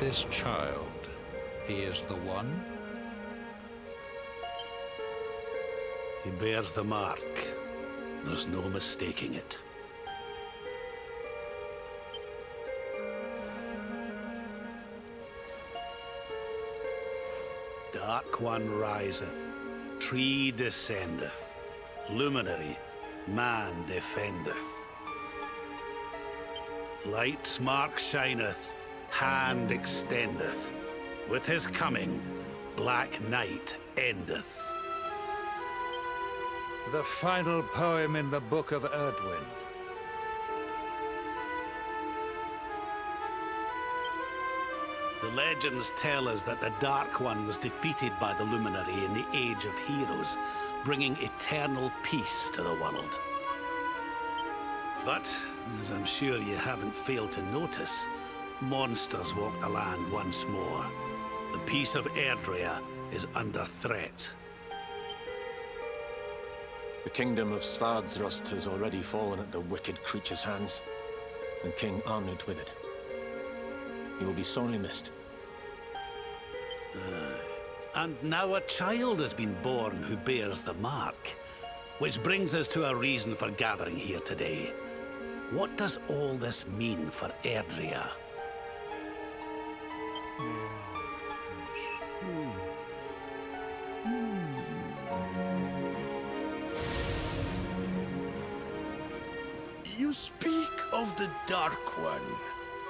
this child? He is the one? He bears the mark. There's no mistaking it. Dark One riseth, tree descendeth, luminary, man defendeth. Light's mark shineth, hand extendeth. With his coming, black night endeth. The final poem in the Book of Erdwin. The legends tell us that the Dark One was defeated by the Luminary in the Age of Heroes, bringing eternal peace to the world. But, as I'm sure you haven't failed to notice, monsters walk the land once more. The peace of Erdrea is under threat. The kingdom of Svardsrust has already fallen at the wicked creature's hands, and King Arnut with it. He will be sorely missed. And now a child has been born who bears the mark. Which brings us to a reason for gathering here today. What does all this mean for Erdrea? You speak of the Dark One,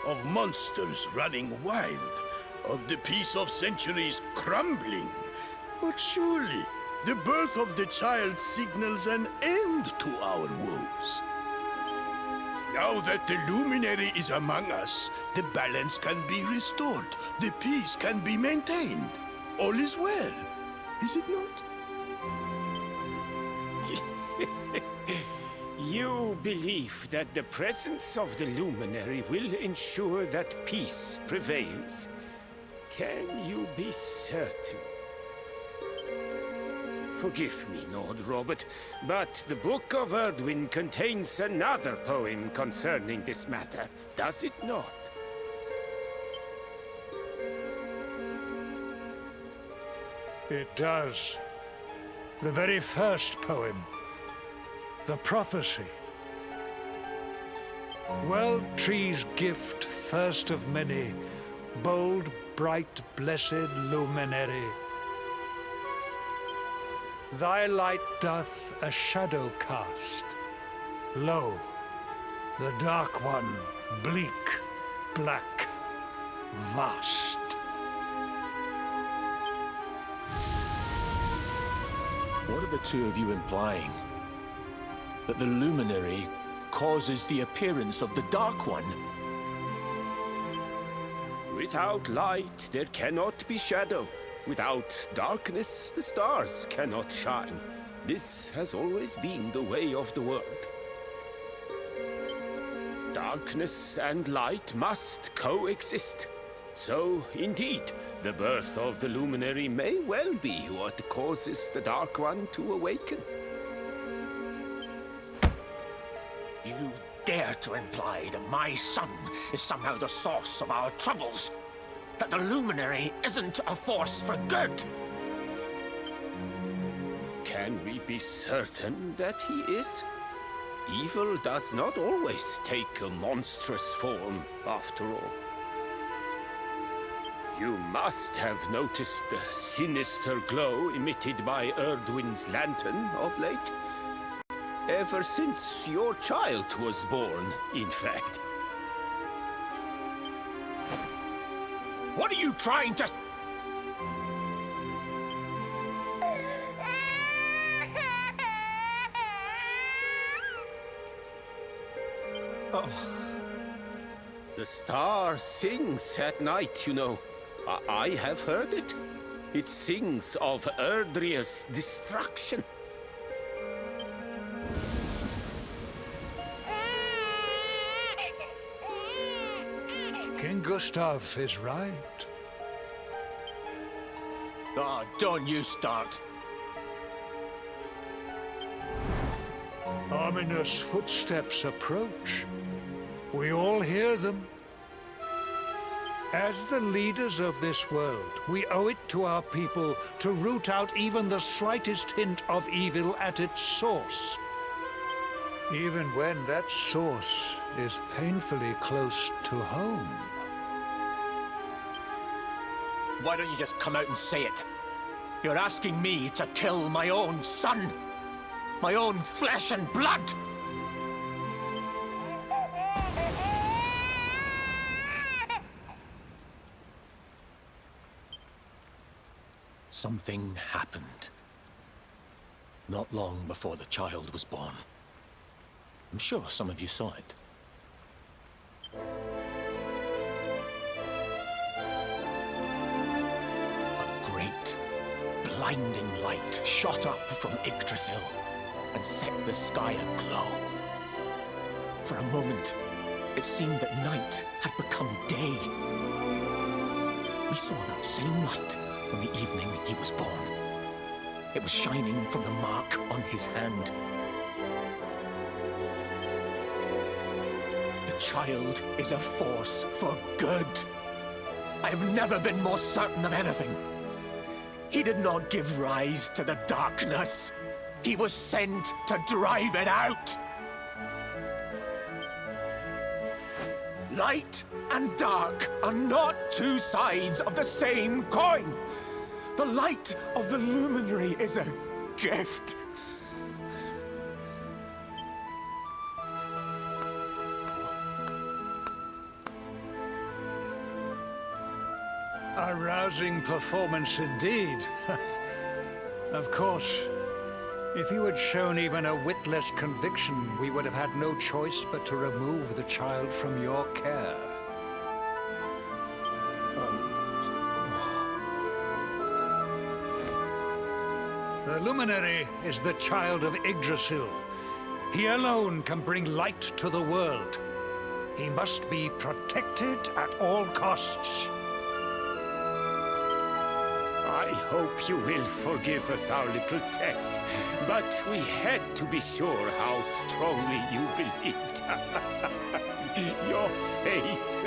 of monsters running wild, of the peace of centuries crumbling. But surely, the birth of the child signals an end to our woes. Now that the Luminary is among us, the balance can be restored, the peace can be maintained. All is well, is it not? You believe that the presence of the Luminary will ensure that peace prevails. Can you be certain? Forgive me, Lord Robert, but the Book of Erdwin contains another poem concerning this matter, does it not? It does. The very first poem. The prophecy. World Tree's gift, first of many, bold, bright, blessed luminary. Thy light doth a shadow cast. Lo, the Dark One, bleak, black, vast. What are the two of you implying? That the Luminary causes the appearance of the Dark One? Without light, there cannot be shadow. Without darkness, the stars cannot shine. This has always been the way of the world. Darkness and light must coexist. So, indeed, the birth of the Luminary may well be what causes the Dark One to awaken. You dare to imply that my son is somehow the source of our troubles? That the Luminary isn't a force for good? Can we be certain that he is? Evil does not always take a monstrous form, after all. You must have noticed the sinister glow emitted by Erdwin's lantern of late. Ever since your child was born, in fact. What are you trying to... The star sings at night, you know. I have heard it. It sings of Erdrea's destruction. King Gustav is right. Oh, don't you start. Ominous footsteps approach. We all hear them. As the leaders of this world, we owe it to our people to root out even the slightest hint of evil at its source. Even when that source is painfully close to home. Why don't you just come out and say it? You're asking me to kill my own son. My own flesh and blood. Something happened. Not long before the child was born. I'm sure some of you saw it. A great, blinding light shot up from Yggdrasil and set the sky aglow. For a moment, it seemed that night had become day. We saw that same light on the evening he was born. It was shining from the mark on his hand. The child is a force for good. I have never been more certain of anything. He did not give rise to the darkness. He was sent to drive it out. Light and dark are not two sides of the same coin. The light of the luminary is a gift. A rousing performance indeed. Of course, if you had shown even a whit less conviction, we would have had no choice but to remove the child from your care. The Luminary is the child of Yggdrasil. He alone can bring light to the world. He must be protected at all costs. I hope you will forgive us our little test, but we had to be sure how strongly you believed. Your face.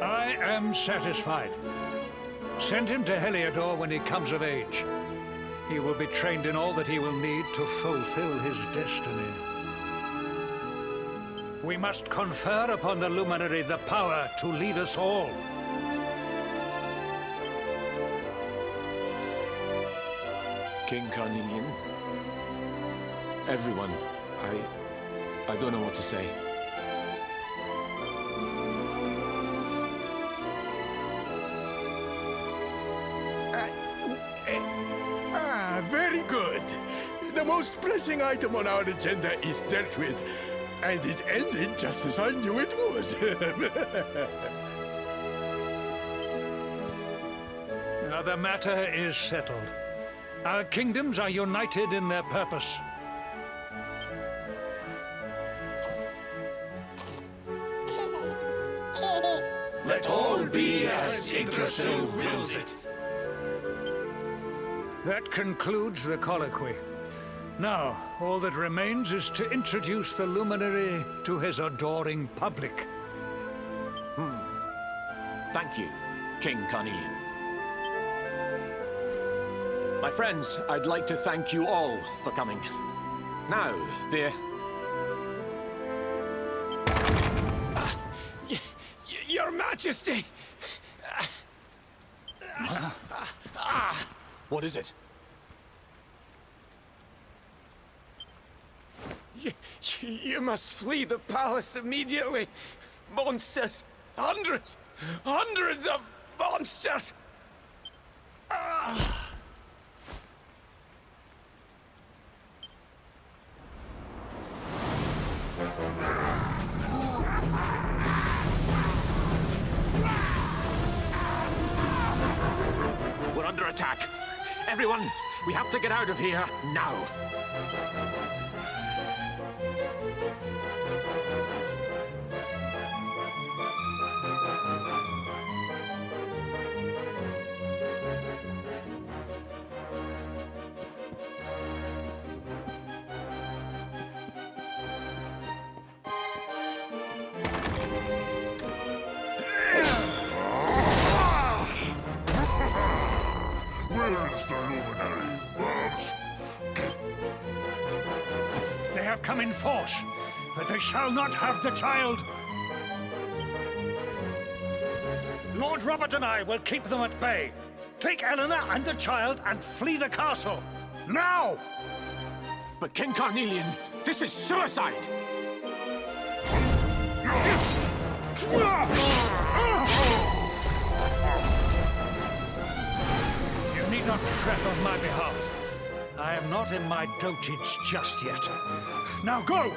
I am satisfied. Send him to Heliodor when he comes of age. He will be trained in all that he will need to fulfill his destiny. We must confer upon the Luminary the power to lead us all. King Carnelian, everyone, I don't know what to say. Very good. The most pressing item on our agenda is dealt with, and it ended just as I knew it would. Now the matter is settled. Our kingdoms are united in their purpose. Let all be as Yggdrasil wills it. That concludes the colloquy. Now, all that remains is to introduce the Luminary to his adoring public. Thank you, King Carnelian. My friends, I'd like to thank you all for coming. Now, Your Majesty! What is it? You must flee the palace immediately. Monsters! Hundreds of monsters! We're under attack. Everyone, we have to get out of here now. Where is the luminary, Babs? They have come in force, but they shall not have the child. Lord Robert and I will keep them at bay. Take Eleanor and the child and flee the castle. Now! But King Carnelian, this is suicide! You need not fret on my behalf. I am not in my dotage just yet. Now go!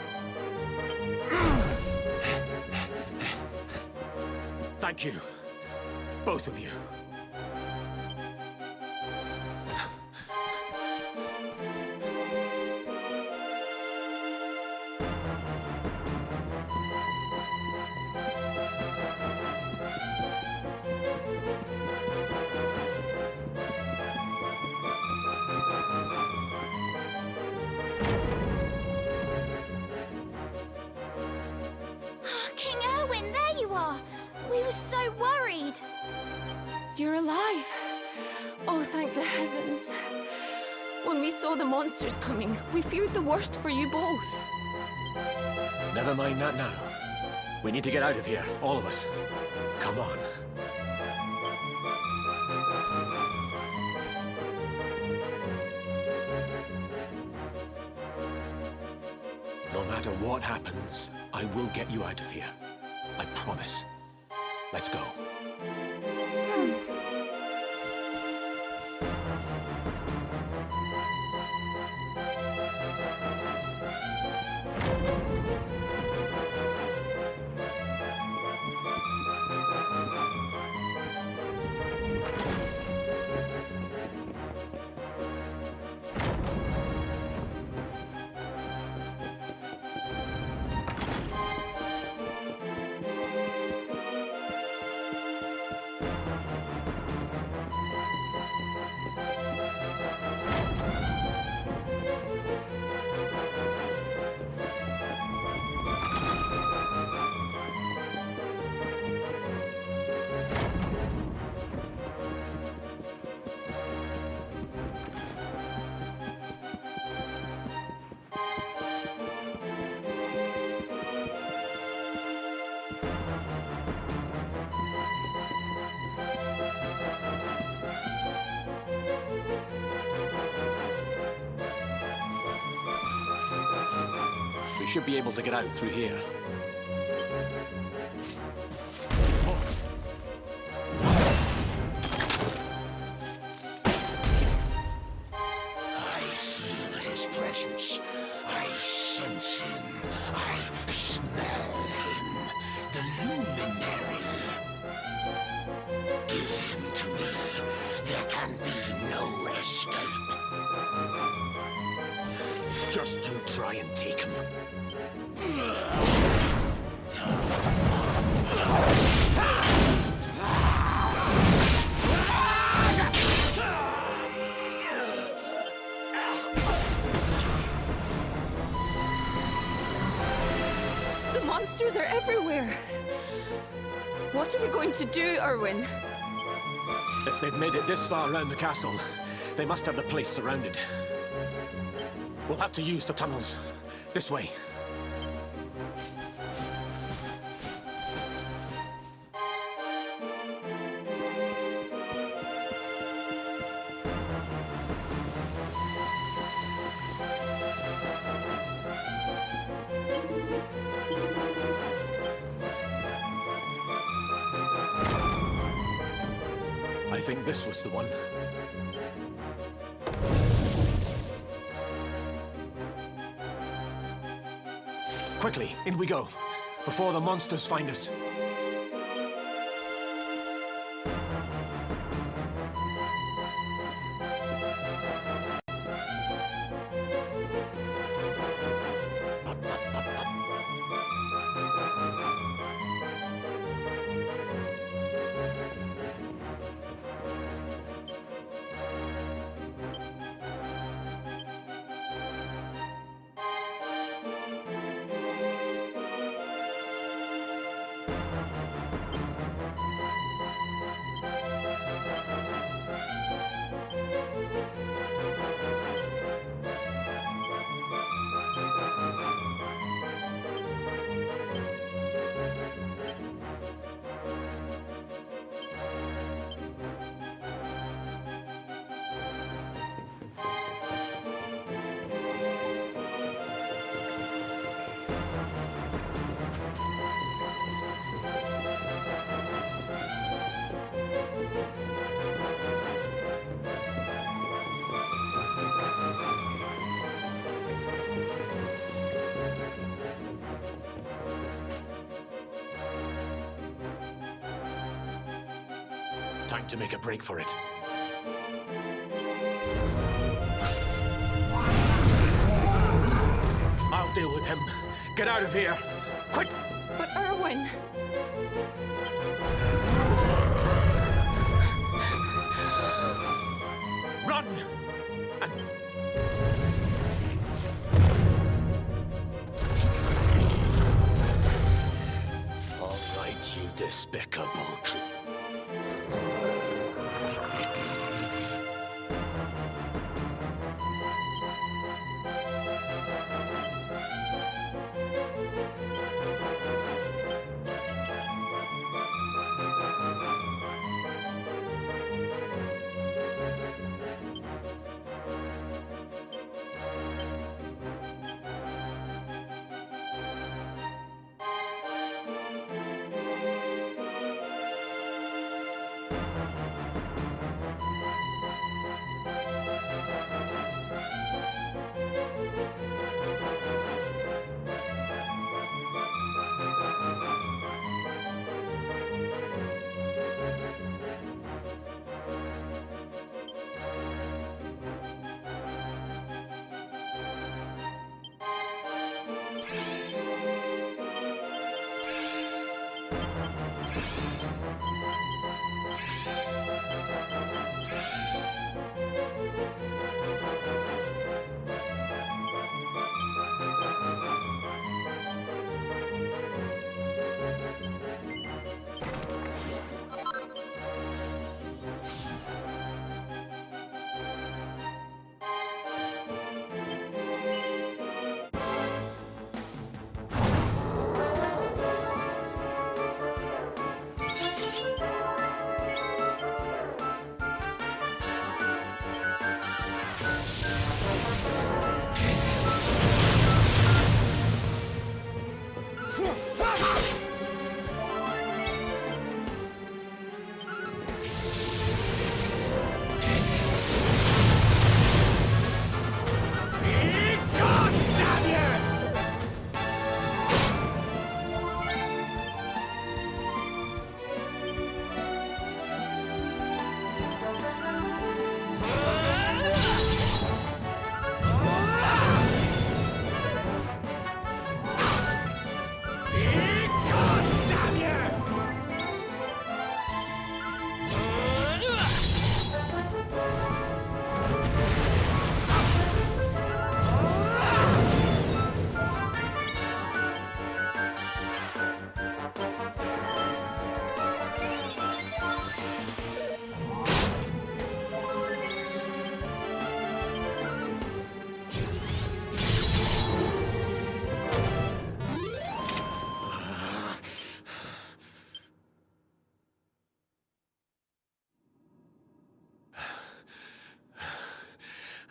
Thank you. Both of you. King Erwin, there you are! We were so worried! You're alive! Oh, thank the heavens. When we saw the monsters coming, we feared the worst for you both. Never mind that now. We need to get out of here, all of us. Come on. No matter what happens, I will get you out of here. I promise. Let's go. We should be able to get out through here. I feel his presence. I sense him. I smell him. The luminary. Give him to me. There can be no escape. Just you try and take him. The monsters are everywhere. What are we going to do, Erwin? If they've made it this far around the castle, they must have the place surrounded. We'll have to use the tunnels. This way. I think this was the one. Quickly, in we go, before the monsters find us. Time to make a break for it. I'll deal with him. Get out of here! Quick! But Erwin... Run! And... All right, you despicable creature.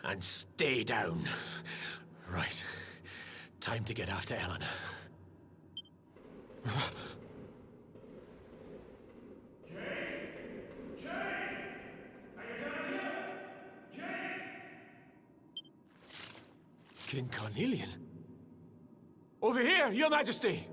And stay down. Right. Time to get after Eleanor. King Carnelian? Over here, Your Majesty!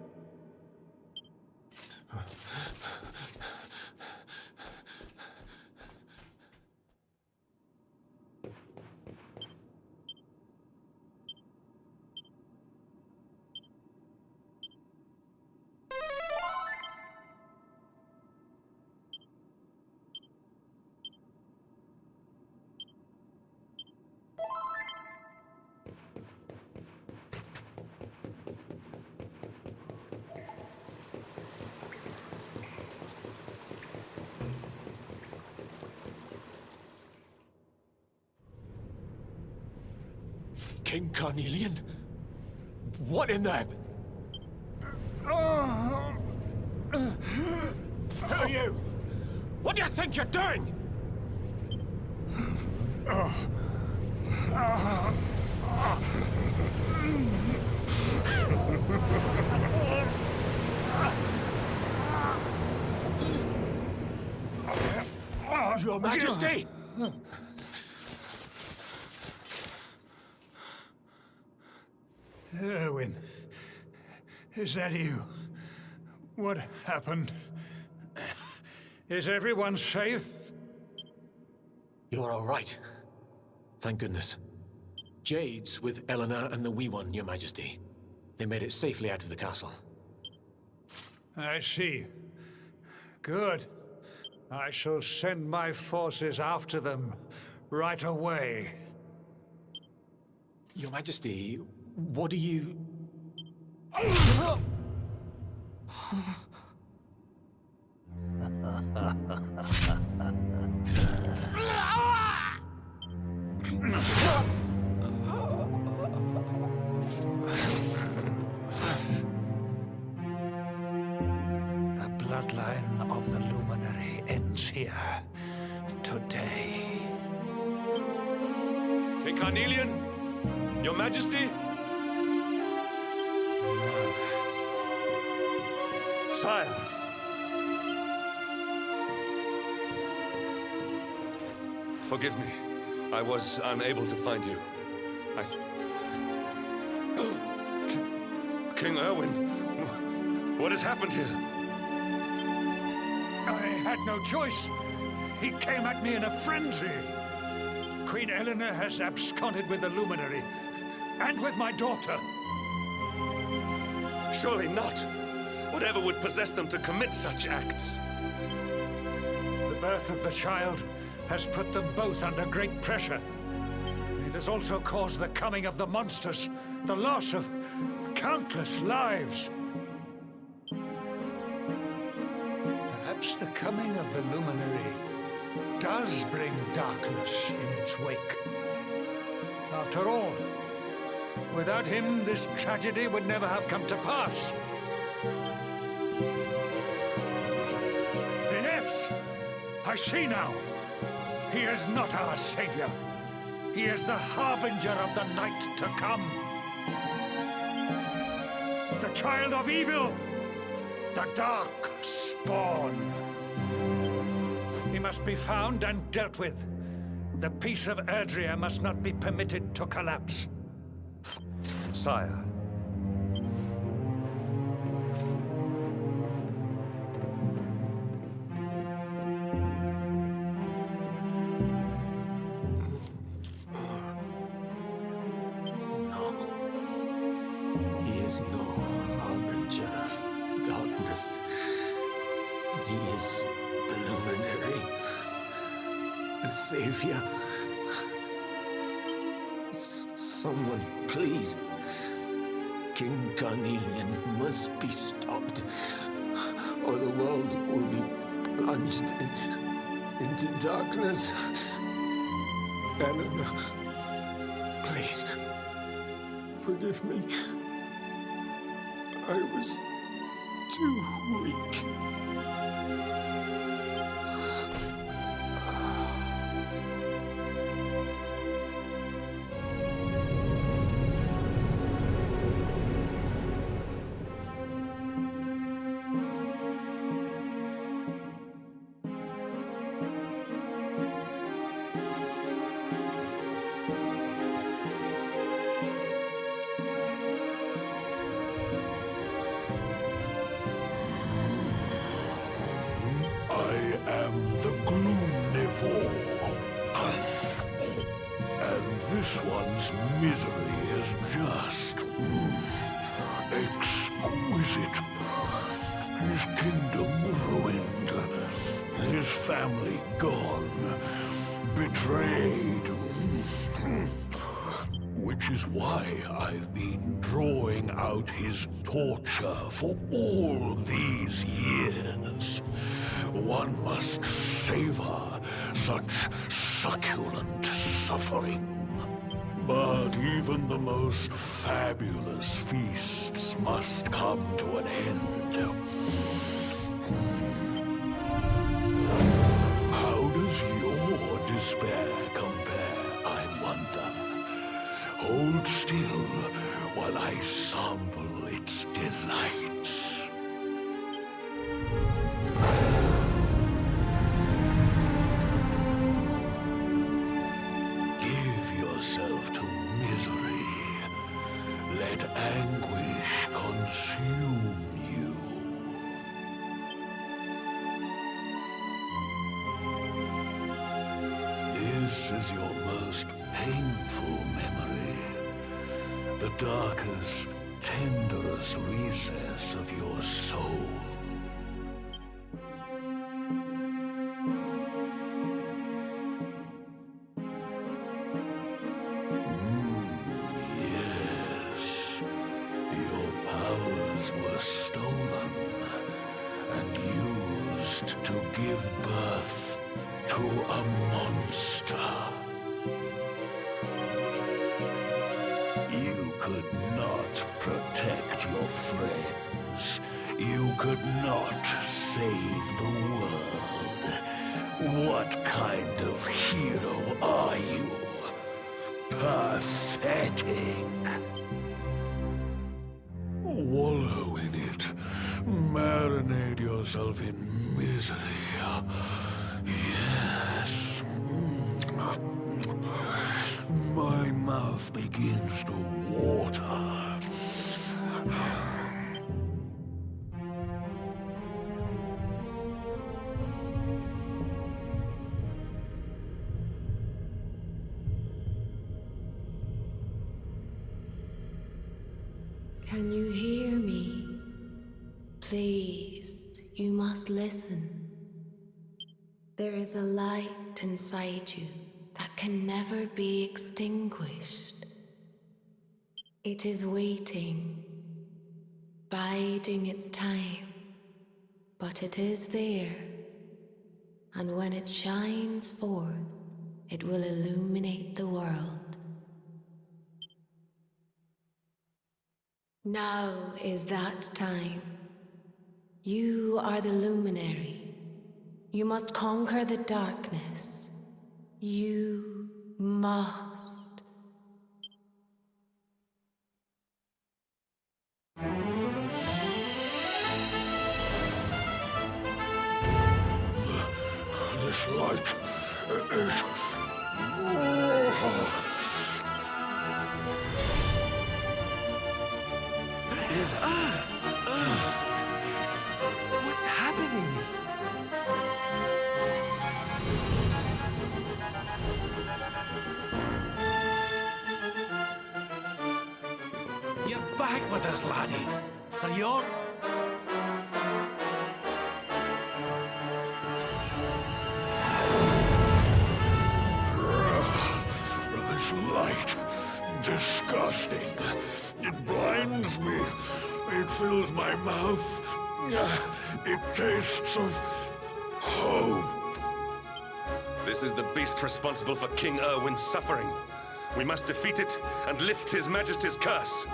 King Carnelian? What in the... Who are you? What do you think you're doing? Your Majesty! Erwin, is that you? What happened? Is everyone safe? You're all right. Thank goodness. Jade's with Eleanor and the Wee One, Your Majesty. They made it safely out of the castle. I see. Good. I shall send my forces after them right away. Your Majesty, what do you... The bloodline of the Luminary ends here today. King Carnelian? Your Majesty? Sire. Forgive me. I was unable to find you. King Erwin, what has happened here? I had no choice. He came at me in a frenzy. Queen Eleanor has absconded with the Luminary, and with my daughter. Surely not. Whatever would possess them to commit such acts? The birth of the child has put them both under great pressure. It has also caused the coming of the monsters, the loss of countless lives. Perhaps the coming of the Luminary does bring darkness in its wake. After all, without him, this tragedy would never have come to pass. Yes, I see now. He is not our savior. He is the harbinger of the night to come. The child of evil, the dark spawn. He must be found and dealt with. The peace of Erdrea must not be permitted to collapse. Sire. He is no harbinger of darkness. He is the Luminary, the Savior. Someone, please. King Carnelian must be stopped, or the world will be plunged into darkness. Eleanor, please, forgive me. I was too weak. I am the Gloomnivore. And this one's misery is just exquisite. His kingdom ruined, his family gone, betrayed. Which is why I've been drawing out his torture for all these years. One must savor such succulent suffering. But even the most fabulous feasts must come to an end. How does your despair compare, I wonder? Hold still while I sample its delights. Give yourself to misery. Let anguish consume you. This is your most painful memory. The darkest, tenderest recess of your soul. Yes. Your powers were stolen and used to give birth to a monster. You could not protect your friends. You could not save the world. What kind of hero are you? Pathetic. Wallow in it. Marinate yourself in misery. Yes. My mouth begins to water. Can you hear me? Please, you must listen. There is a light inside you that can never be extinguished. It is waiting, biding its time, but it is there, and when it shines forth, it will illuminate the world. Now is that time. You are the luminary. You must conquer the darkness. You must. This light is... What's happening? You're back with us, laddie. Are you all... This light, disgusting. It blinds me. It fills my mouth. It tastes of hope. This is the beast responsible for King Erwin's suffering. We must defeat it and lift His Majesty's curse.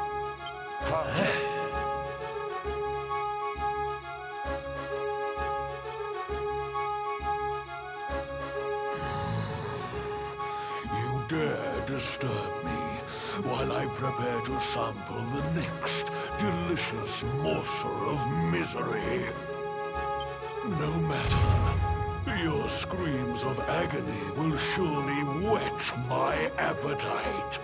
You dare disturb me while I prepare to sample the next delicious morsel of misery. No matter, your screams of agony will surely whet my appetite.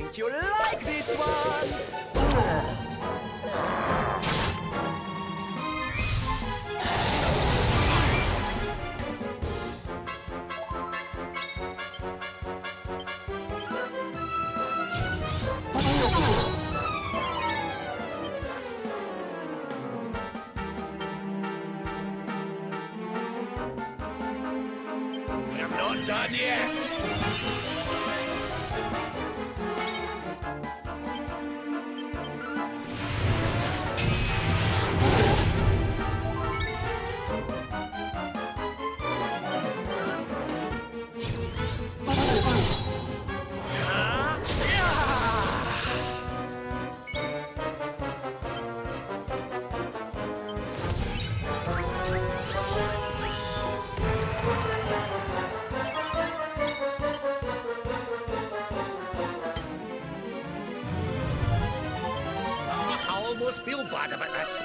Won't you like this one? I'm not done yet. I almost feel bad about this.